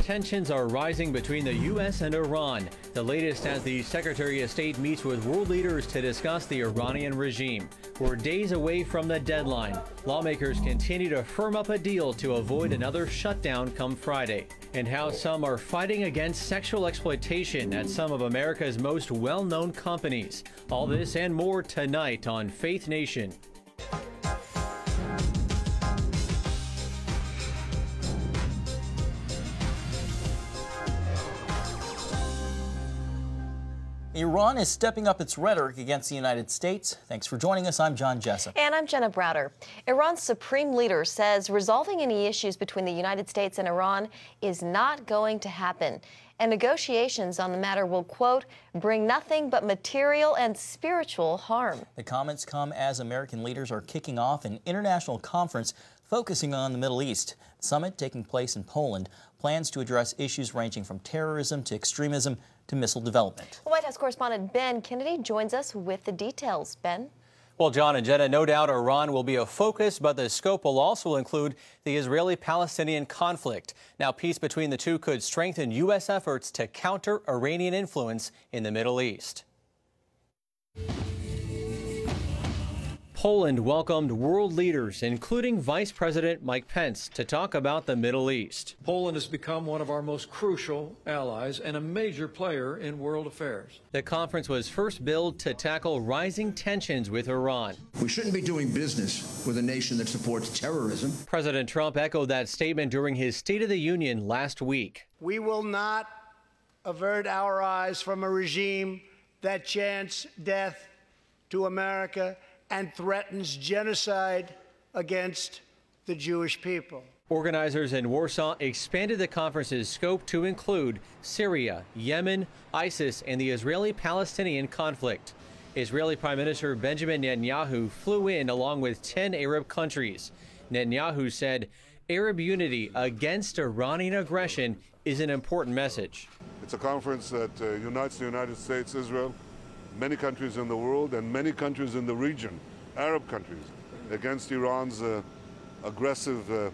Tensions are rising between the U.S. and Iran. The latest as the Secretary of State meets with world leaders to discuss the Iranian regime. We're days away from the deadline. Lawmakers continue to firm up a deal to avoid another shutdown come Friday. And how some are fighting against sexual exploitation at some of America's most well-known companies. All this and more tonight on Faith Nation. Iran is stepping up its rhetoric against the United States. Thanks for joining us. I'm John Jessup. And I'm Jenna Browder. Iran's supreme leader says resolving any issues between the United States and Iran is not going to happen. And negotiations on the matter will, quote, bring nothing but material and spiritual harm. The comments come as American leaders are kicking off an international conference focusing on the Middle East. The summit, taking place in Poland, plans to address issues ranging from terrorism to extremism to missile development. White House correspondent Ben Kennedy joins us with the details. Ben? Well, John and Jenna, no doubt Iran will be a focus, but the scope will also include the Israeli-Palestinian conflict. Now, peace between the two could strengthen U.S. efforts to counter Iranian influence in the Middle East. Poland welcomed world leaders, including Vice President Mike Pence, to talk about the Middle East. Poland has become one of our most crucial allies and a major player in world affairs. The conference was first billed to tackle rising tensions with Iran. We shouldn't be doing business with a nation that supports terrorism. President Trump echoed that statement during his State of the Union last week. We will not avert our eyes from a regime that chants death to America and threatens genocide against the Jewish people. Organizers in Warsaw expanded the conference's scope to include Syria, Yemen, ISIS, and the Israeli-Palestinian conflict. Israeli Prime Minister Benjamin Netanyahu flew in along with 10 Arab countries. Netanyahu said Arab unity against Iranian aggression is an important message. It's a conference that unites the United States, Israel, many countries in the world and many countries in the region, Arab countries, against Iran's aggressive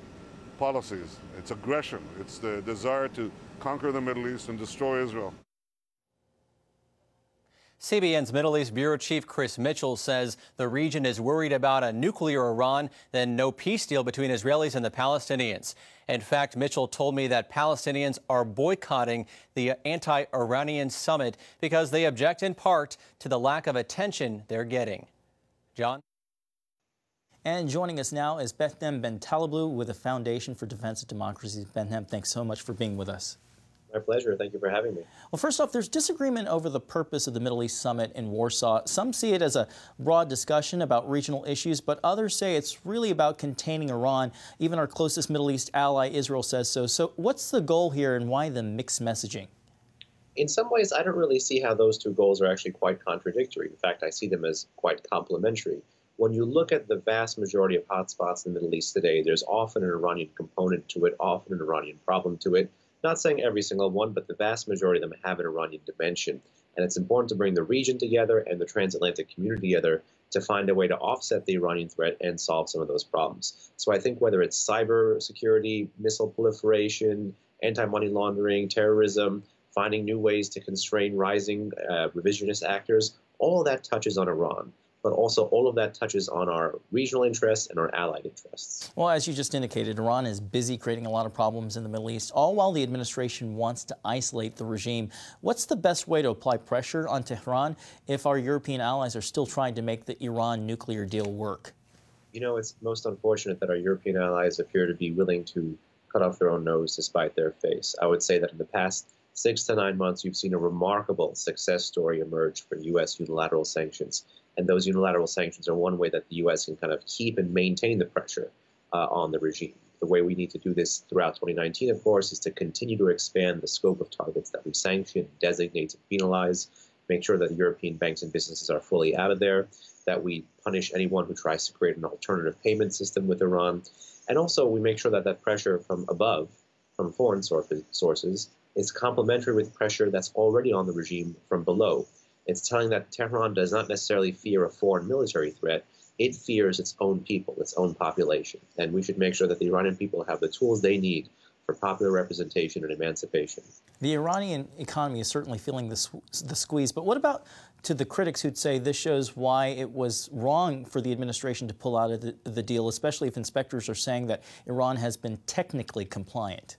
policies. It's aggression. It's the desire to conquer the Middle East and destroy Israel. CBN's Middle East Bureau Chief Chris Mitchell says the region is worried about a nuclear Iran, then no peace deal between Israelis and the Palestinians. In fact, Mitchell told me that Palestinians are boycotting the anti-Iranian summit because they object in part to the lack of attention they're getting. John? And joining us now is Behnam Bentaleblu with the Foundation for Defense of Democracy. Behnam, thanks so much for being with us. My pleasure. Thank you for having me. Well, first off, there's disagreement over the purpose of the Middle East Summit in Warsaw. Some see it as a broad discussion about regional issues, but others say it's really about containing Iran. Even our closest Middle East ally, Israel, says so. So what's the goal here and why the mixed messaging? In some ways, I don't really see how those two goals are actually quite contradictory. In fact, I see them as quite complementary. When you look at the vast majority of hotspots in the Middle East today, there's often an Iranian component to it, often an Iranian problem to it. Not saying every single one, but the vast majority of them have an Iranian dimension. And it's important to bring the region together and the transatlantic community together to find a way to offset the Iranian threat and solve some of those problems. So I think whether it's cyber security, missile proliferation, anti-money laundering, terrorism, finding new ways to constrain rising revisionist actors, all of that touches on Iran. But also all of that touches on our regional interests and our allied interests. Well, as you just indicated, Iran is busy creating a lot of problems in the Middle East, all while the administration wants to isolate the regime. What's the best way to apply pressure on Tehran if our European allies are still trying to make the Iran nuclear deal work? You know, it's most unfortunate that our European allies appear to be willing to cut off their own nose to spite their face. I would say that in the past 6 to 9 months, you've seen a remarkable success story emerge for U.S. unilateral sanctions. And those unilateral sanctions are one way that the U.S. can kind of keep and maintain the pressure on the regime. The way we need to do this throughout 2019, of course, is to continue to expand the scope of targets that we sanction, designate, and penalize, make sure that European banks and businesses are fully out of there, that we punish anyone who tries to create an alternative payment system with Iran. And also, we make sure that that pressure from above, from foreign sources, is complementary with pressure that's already on the regime from below. It's telling that Tehran does not necessarily fear a foreign military threat. It fears its own people, its own population. And we should make sure that the Iranian people have the tools they need for popular representation and emancipation. The Iranian economy is certainly feeling the squeeze, but what about to the critics who'd say this shows why it was wrong for the administration to pull out of the deal, especially if inspectors are saying that Iran has been technically compliant?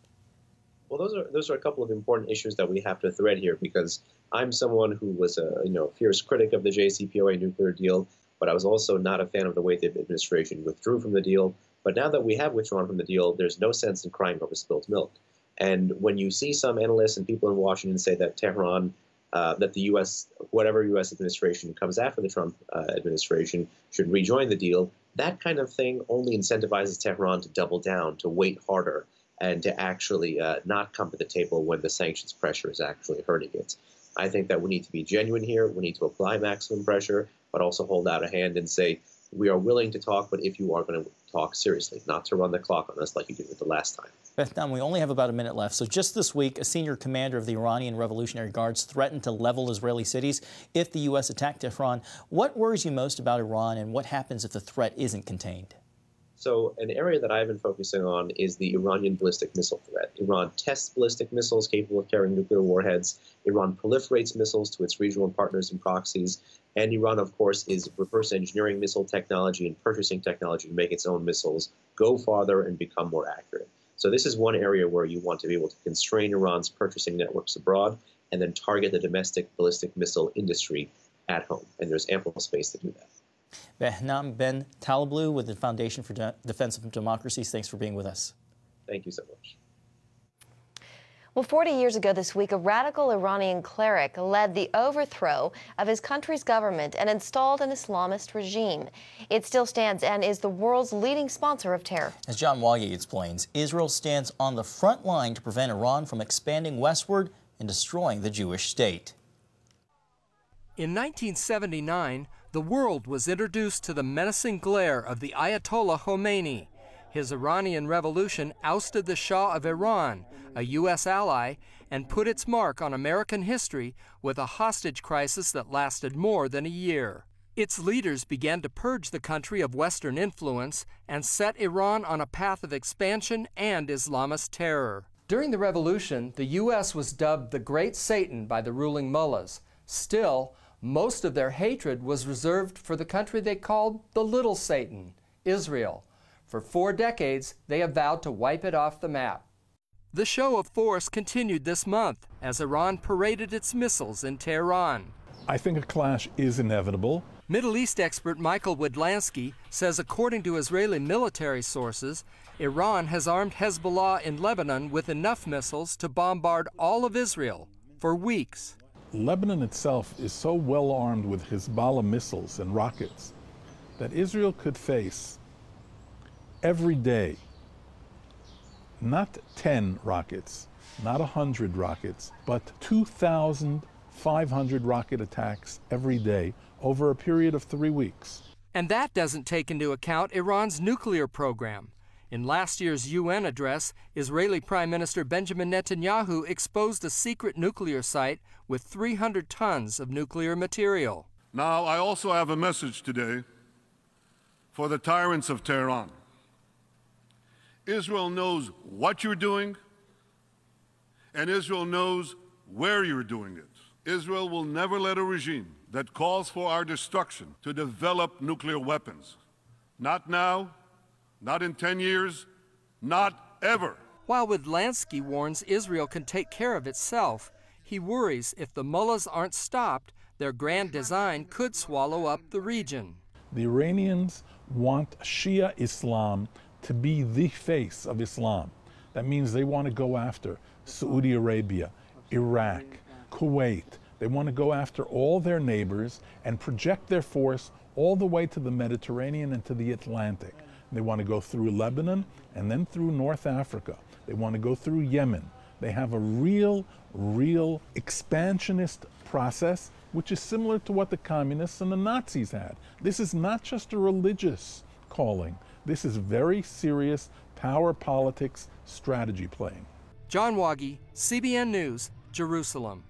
Well, those are a couple of important issues that we have to thread here, because I'm someone who was a fierce critic of the JCPOA nuclear deal, but I was also not a fan of the way the administration withdrew from the deal. But now that we have withdrawn from the deal, there's no sense in crying over spilled milk. And when you see some analysts and people in Washington say that Tehran, that the U.S., whatever U.S. administration comes after the Trump administration, should rejoin the deal, that kind of thing only incentivizes Tehran to double down, to wait harder, and to actually not come to the table when the sanctions pressure is actually hurting it. I think that we need to be genuine here. We need to apply maximum pressure, but also hold out a hand and say, we are willing to talk, but if you are going to talk seriously, not to run the clock on us like you did with the last time. Behnam, we only have about a minute left. So just this week, a senior commander of the Iranian Revolutionary Guards threatened to level Israeli cities if the U.S. attacked Tehran. What worries you most about Iran, and what happens if the threat isn't contained? So an area that I've been focusing on is the Iranian ballistic missile threat. Iran tests ballistic missiles capable of carrying nuclear warheads. Iran proliferates missiles to its regional partners and proxies. And Iran, of course, is reverse engineering missile technology and purchasing technology to make its own missiles go farther and become more accurate. So this is one area where you want to be able to constrain Iran's purchasing networks abroad and then target the domestic ballistic missile industry at home. And there's ample space to do that. Behnam Ben Taleblu with the Foundation for Defense of Democracies, thanks for being with us. Thank you so much. Well, 40 years ago this week, a radical Iranian cleric led the overthrow of his country's government and installed an Islamist regime. It still stands and is the world's leading sponsor of terror. As John Wagi explains, Israel stands on the front line to prevent Iran from expanding westward and destroying the Jewish state. In 1979, the world was introduced to the menacing glare of the Ayatollah Khomeini. His Iranian revolution ousted the Shah of Iran, a U.S. ally, and put its mark on American history with a hostage crisis that lasted more than a year. Its leaders began to purge the country of Western influence and set Iran on a path of expansion and Islamist terror. During the revolution, the U.S. was dubbed the Great Satan by the ruling mullahs. Still, most of their hatred was reserved for the country they called the Little Satan, Israel. For 4 decades, they have vowed to wipe it off the map. The show of force continued this month as Iran paraded its missiles in Tehran. I think a clash is inevitable. Middle East expert Michael Widlansky says, according to Israeli military sources, Iran has armed Hezbollah in Lebanon with enough missiles to bombard all of Israel for weeks. Lebanon itself is so well armed with Hezbollah missiles and rockets that Israel could face every day not 10 rockets, not 100 rockets, but 2,500 rocket attacks every day over a period of 3 weeks. And that doesn't take into account Iran's nuclear program. In last year's UN address, Israeli Prime Minister Benjamin Netanyahu exposed a secret nuclear site with 300 tons of nuclear material. Now, I also have a message today for the tyrants of Tehran. Israel knows what you're doing, and Israel knows where you're doing it. Israel will never let a regime that calls for our destruction to develop nuclear weapons. Not now, not in 10 years, not ever. While Widlansky warns Israel can take care of itself, he worries if the mullahs aren't stopped, their grand design could swallow up the region. The Iranians want Shia Islam to be the face of Islam. That means they want to go after Saudi Arabia, Iraq, Kuwait. They want to go after all their neighbors and project their force all the way to the Mediterranean and to the Atlantic. They want to go through Lebanon and then through North Africa. They want to go through Yemen. They have a real expansionist process, which is similar to what the communists and the Nazis had. This is not just a religious calling. This is very serious power politics strategy playing. John Wagi, CBN News, Jerusalem.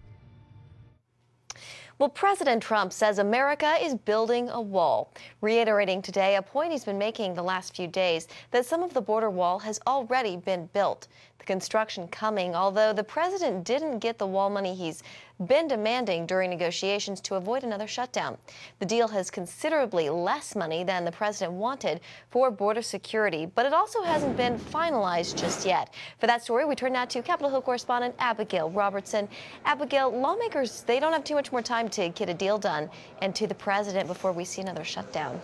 Well, President Trump says America is building a wall, reiterating today a point he's been making the last few days, that some of the border wall has already been built. The construction coming, although the president didn't get the wall money he's been demanding during negotiations to avoid another shutdown. The deal has considerably less money than the president wanted for border security, but it also hasn't been finalized just yet. For that story, we turn now to Capitol Hill correspondent Abigail Robertson. Abigail, lawmakers, they don't have too much more time to get a deal done and to the president before we see another shutdown.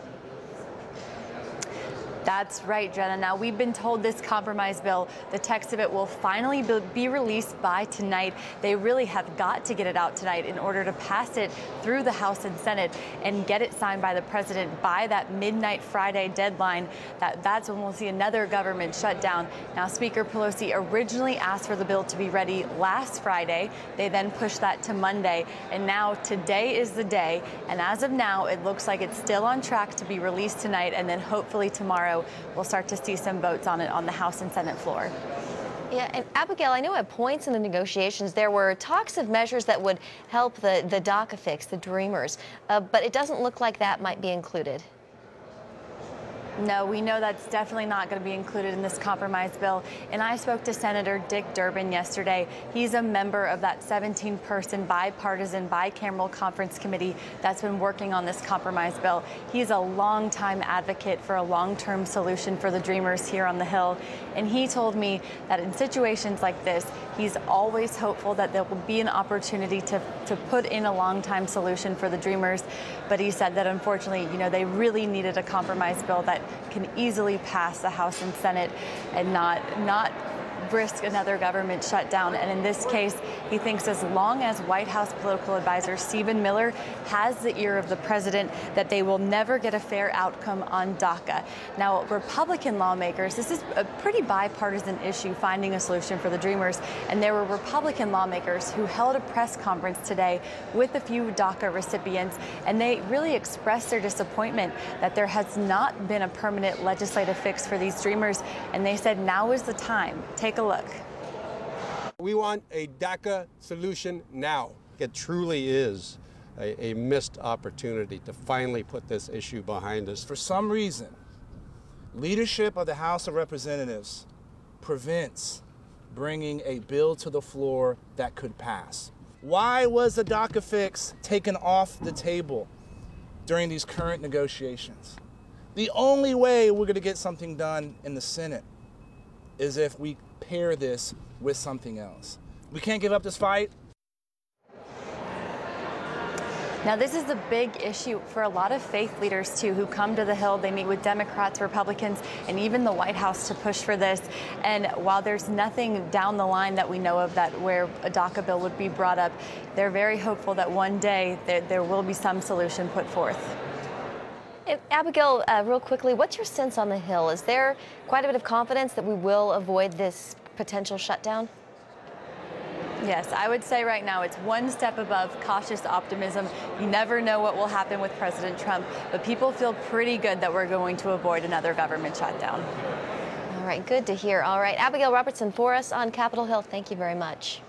That's right, Jenna. Now, we've been told this compromise bill, the text of it will finally be released by tonight. They really have got to get it out tonight in order to pass it through the House and Senate and get it signed by the president by that midnight Friday deadline. That's when we'll see another government shutdown. Now, Speaker Pelosi originally asked for the bill to be ready last Friday. They then pushed that to Monday. And now today is the day. And as of now, it looks like it's still on track to be released tonight. And then hopefully tomorrow, we'll start to see some votes on it on the House and Senate floor. Yeah, and Abigail, I know at points in the negotiations there were talks of measures that would help the DACA fix, the Dreamers, but it doesn't look like that might be included. No, we know that's definitely not going to be included in this compromise bill. And I spoke to Senator Dick Durbin yesterday. He's a member of that 17-person bipartisan bicameral conference committee that's been working on this compromise bill. He's a longtime advocate for a long-term solution for the Dreamers here on the Hill. And he told me that in situations like this, he's always hopeful that there will be an opportunity to put in a long-time solution for the Dreamers. But he said that unfortunately, they really needed a compromise bill that can easily pass the House and Senate and not risk another government shutdown. And in this case, he thinks as long as White House political advisor Stephen Miller has the ear of the president, that they will never get a fair outcome on DACA. Now, Republican lawmakers, this is a pretty bipartisan issue, finding a solution for the Dreamers. And there were Republican lawmakers who held a press conference today with a few DACA recipients, and they really expressed their disappointment that there has not been a permanent legislative fix for these Dreamers. And they said now is the time. Take a look. We want a DACA solution now. It truly is a missed opportunity to finally put this issue behind us. For some reason, leadership of the House of Representatives prevents bringing a bill to the floor that could pass. Why was the DACA fix taken off the table during these current negotiations? The only way we're going to get something done in the Senate is if we pair this with something else. We can't give up this fight. Now, this is a big issue for a lot of faith leaders, too, who come to the Hill. They meet with Democrats, Republicans, and even the White House to push for this. And while there's nothing down the line that we know of that where a DACA bill would be brought up, they're very hopeful that one day there will be some solution put forth. Abigail, real quickly, what's your sense on the Hill? Is there quite a bit of confidence that we will avoid this potential shutdown? Yes, I would say right now it's one step above cautious optimism. You never know what will happen with President Trump, but people feel pretty good that we're going to avoid another government shutdown. All right, good to hear. All right, Abigail Robertson for us on Capitol Hill. Thank you very much.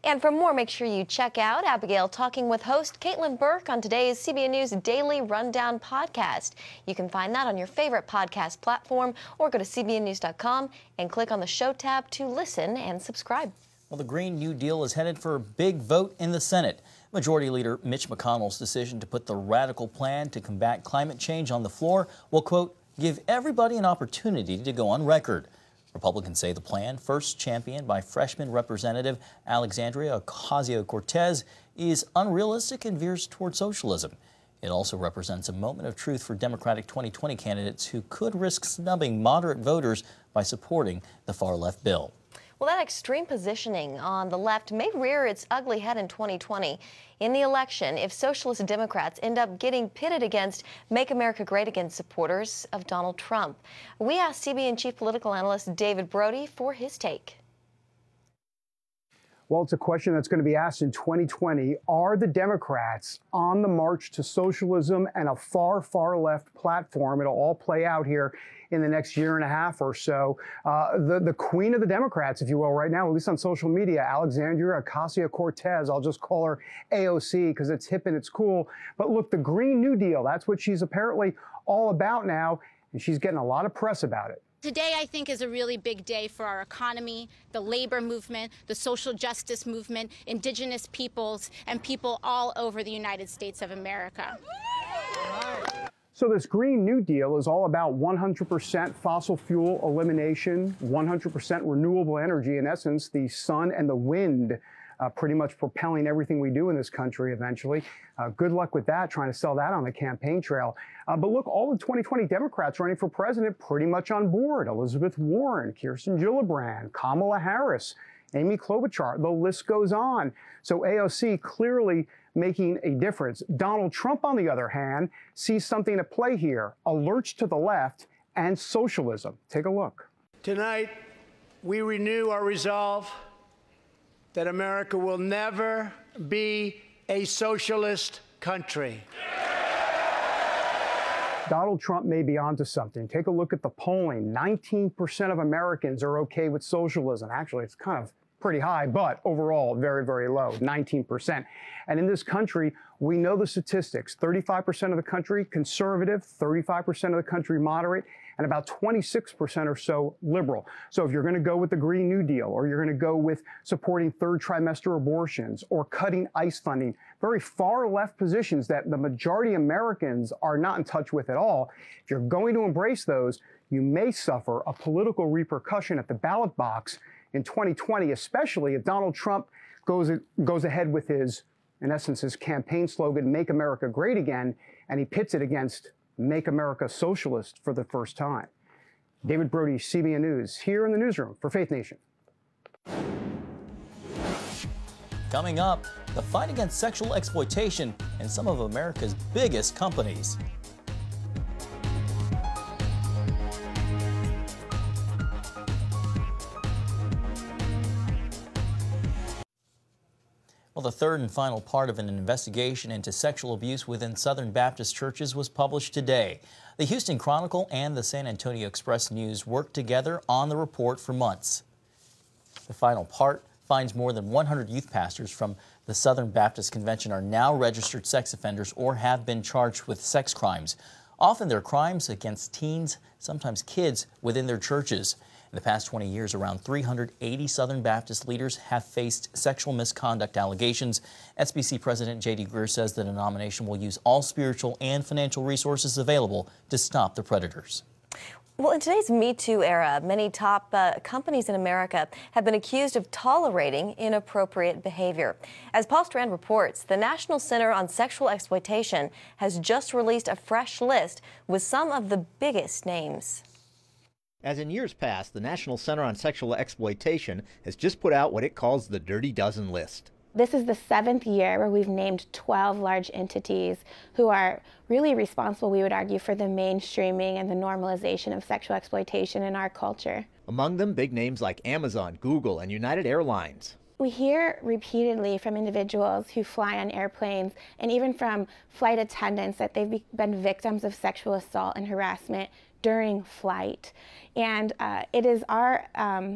And for more, make sure you check out Abigail talking with host Caitlin Burke on today's CBN News Daily Rundown podcast. You can find that on your favorite podcast platform or go to cbnnews.com and click on the show tab to listen and subscribe. Well, the Green New Deal is headed for a big vote in the Senate. Majority Leader Mitch McConnell's decision to put the radical plan to combat climate change on the floor will, quote, give everybody an opportunity to go on record. Republicans say the plan, first championed by freshman Representative Alexandria Ocasio-Cortez, is unrealistic and veers toward socialism. It also represents a moment of truth for Democratic 2020 candidates who could risk snubbing moderate voters by supporting the far-left bill. Well, that extreme positioning on the left may rear its ugly head in 2020. In the election, if socialist Democrats end up getting pitted against Make America Great Again supporters of Donald Trump. We asked CBN chief political analyst David Brody for his take. Well, it's a question that's going to be asked in 2020. Are the Democrats on the march to socialism and a far, far left platform? It'll all play out here in the next year and a half or so. The queen of the Democrats, if you will, right now, at least on social media, Alexandria Ocasio-Cortez. I'll just call her AOC because it's hip and it's cool. But look, the Green New Deal, that's what she's apparently all about now, and she's getting a lot of press about it. Today, I think, is a really big day for our economy, the labor movement, the social justice movement, indigenous peoples, and people all over the United States of America. So this Green New Deal is all about 100% fossil fuel elimination, 100% renewable energy. In essence, the sun and the wind pretty much propelling everything we do in this country eventually. Good luck with that, trying to sell that on the campaign trail. But look, all the 2020 Democrats running for president pretty much on board. Elizabeth Warren, Kirsten Gillibrand, Kamala Harris, Amy Klobuchar, the list goes on. So AOC clearly making a difference. Donald Trump, on the other hand, sees something at play here, a lurch to the left and socialism. Take a look. Tonight, we renew our resolve that America will never be a socialist country. Donald Trump may be onto something. Take a look at the polling. 19% of Americans are okay with socialism. Actually, it's kind of pretty high, but overall very, very low, 19%. And in this country, we know the statistics. 35% of the country conservative, 35% of the country moderate, and about 26% or so liberal. So if you're going to go with the Green New Deal, or you're going to go with supporting third trimester abortions, or cutting ICE funding, very far left positions that the majority of Americans are not in touch with at all, if you're going to embrace those, you may suffer a political repercussion at the ballot box in 2020, especially if Donald Trump goes ahead with his, in essence, his campaign slogan, Make America Great Again, and he pits it against Make America Socialist for the first time. David Brody, CBN News, here in the newsroom for Faith Nation. Coming up, the fight against sexual exploitation in some of America's biggest companies. Well, the third and final part of an investigation into sexual abuse within Southern Baptist churches was published today. The Houston Chronicle and the San Antonio Express-News worked together on the report for months. The final part finds more than 100 youth pastors from the Southern Baptist Convention are now registered sex offenders or have been charged with sex crimes. Often they're crimes against teens, sometimes kids, within their churches. In the past 20 years, around 380 Southern Baptist leaders have faced sexual misconduct allegations. SBC President J.D. Greer says the denomination will use all spiritual and financial resources available to stop the predators. Well, in today's Me Too era, many top companies in America have been accused of tolerating inappropriate behavior. As Paul Strand reports, the National Center on Sexual Exploitation has just released a fresh list with some of the biggest names. As in years past, the National Center on Sexual Exploitation has just put out what it calls the Dirty Dozen list. This is the 7th year where we've named 12 large entities who are really responsible, we would argue, for the mainstreaming and the normalization of sexual exploitation in our culture. Among them, big names like Amazon, Google, and United Airlines. We hear repeatedly from individuals who fly on airplanes and even from flight attendants that they've been victims of sexual assault and harassment during flight. And it is our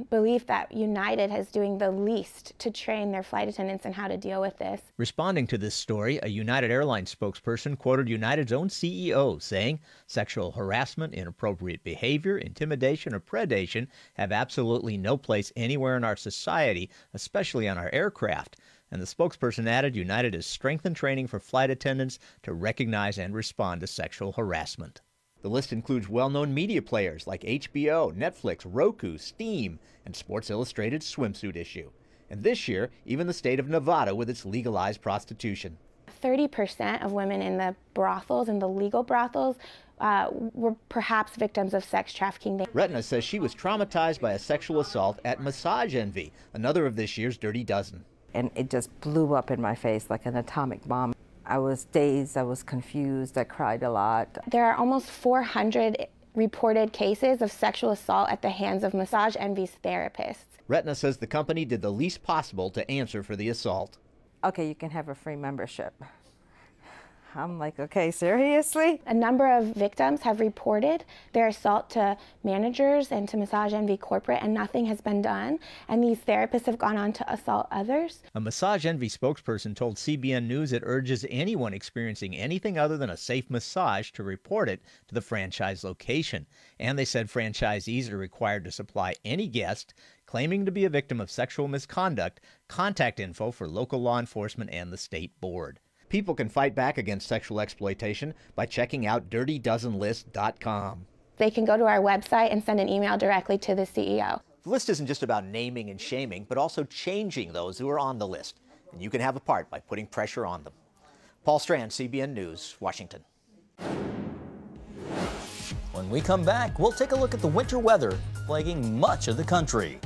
belief that United is doing the least to train their flight attendants on how to deal with this. Responding to this story, a United Airlines spokesperson quoted United's own CEO saying, "Sexual harassment, inappropriate behavior, intimidation, or predation have absolutely no place anywhere in our society, especially on our aircraft." And the spokesperson added United has strengthened training for flight attendants to recognize and respond to sexual harassment. The list includes well-known media players like HBO, Netflix, Roku, Steam, and Sports Illustrated's swimsuit issue. And this year, even the state of Nevada with its legalized prostitution. 30% of women in the brothels, in the legal brothels, were perhaps victims of sex trafficking. Retina says she was traumatized by a sexual assault at Massage Envy, another of this year's Dirty Dozen. And it just blew up in my face like an atomic bomb. I was dazed, I was confused, I cried a lot. There are almost 400 reported cases of sexual assault at the hands of Massage Envy's therapists. Retina says the company did the least possible to answer for the assault. Okay, you can have a free membership. I'm like, okay, seriously? A number of victims have reported their assault to managers and to Massage Envy corporate, and nothing has been done. And these therapists have gone on to assault others. A Massage Envy spokesperson told CBN News it urges anyone experiencing anything other than a safe massage to report it to the franchise location. And they said franchisees are required to supply any guest claiming to be a victim of sexual misconduct contact info for local law enforcement and the state board. People can fight back against sexual exploitation by checking out DirtyDozenList.com. They can go to our website and send an email directly to the CEO. The list isn't just about naming and shaming, but also changing those who are on the list. And you can have a part by putting pressure on them. Paul Strand, CBN News, Washington. When we come back, we'll take a look at the winter weather plaguing much of the country.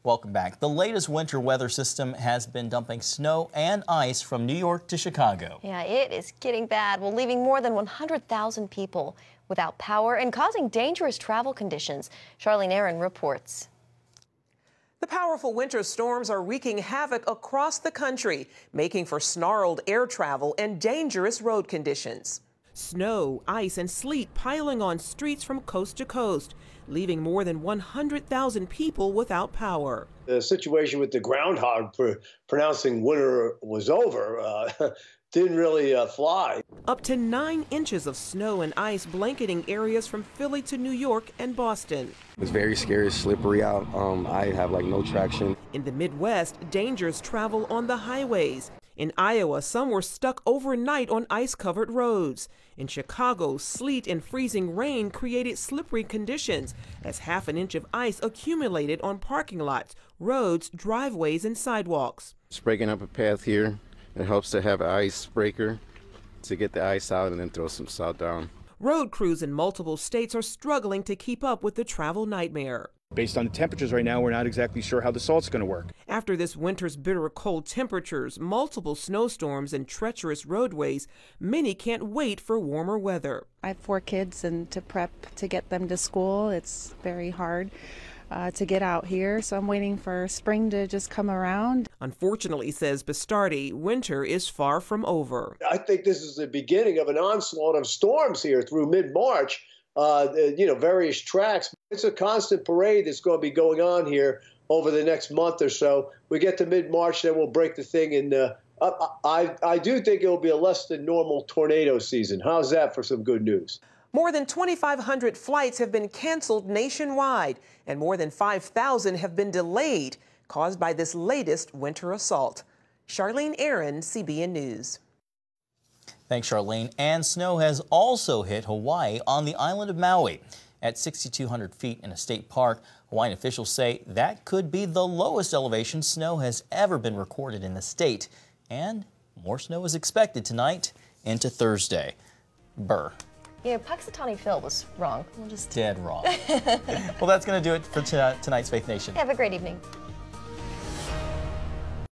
Welcome back. The latest winter weather system has been dumping snow and ice from New York to Chicago. Yeah, it is getting bad. Well, leaving more than 100,000 people without power and causing dangerous travel conditions. Charlene Aaron reports. The powerful winter storms are wreaking havoc across the country, making for snarled air travel and dangerous road conditions. Snow, ice, and sleet piling on streets from coast to coast, leaving more than 100,000 people without power. The situation with the groundhog pronouncing winter was over didn't really fly. Up to 9 inches of snow and ice blanketing areas from Philly to New York and Boston. It's very scary, slippery out. I have no traction. In the Midwest, dangerous travel on the highways. In Iowa, some were stuck overnight on ice-covered roads. In Chicago, sleet and freezing rain created slippery conditions as half an inch of ice accumulated on parking lots, roads, driveways, and sidewalks. Just breaking up a path here. It helps to have an icebreaker to get the ice out and then throw some salt down. Road crews in multiple states are struggling to keep up with the travel nightmare. Based on the temperatures right now, we're not exactly sure how the salt's going to work. After this winter's bitter cold temperatures, multiple snowstorms, and treacherous roadways, many can't wait for warmer weather. I have 4 kids, and to prep to get them to school, it's very hard to get out here, so I'm waiting for spring to just come around. Unfortunately, says Bastardi, winter is far from over. I think this is the beginning of an onslaught of storms here through mid-March. Various tracks. It's a constant parade that's going to be going on here over the next month or so. We get to mid-March, then we'll break the thing, and I do think it will be a less than normal tornado season. How's that for some good news? More than 2,500 flights have been canceled nationwide, and more than 5,000 have been delayed, caused by this latest winter assault. Charlene Aaron, CBN News. Thanks, Charlene. And snow has also hit Hawaii on the island of Maui. At 6,200 feet in a state park, Hawaiian officials say that could be the lowest elevation snow has ever been recorded in the state. And more snow is expected tonight into Thursday. Burr. Yeah, Puxatawny Phil was wrong. Dead wrong. Well, that's going to do it for tonight's Faith Nation. Have a great evening.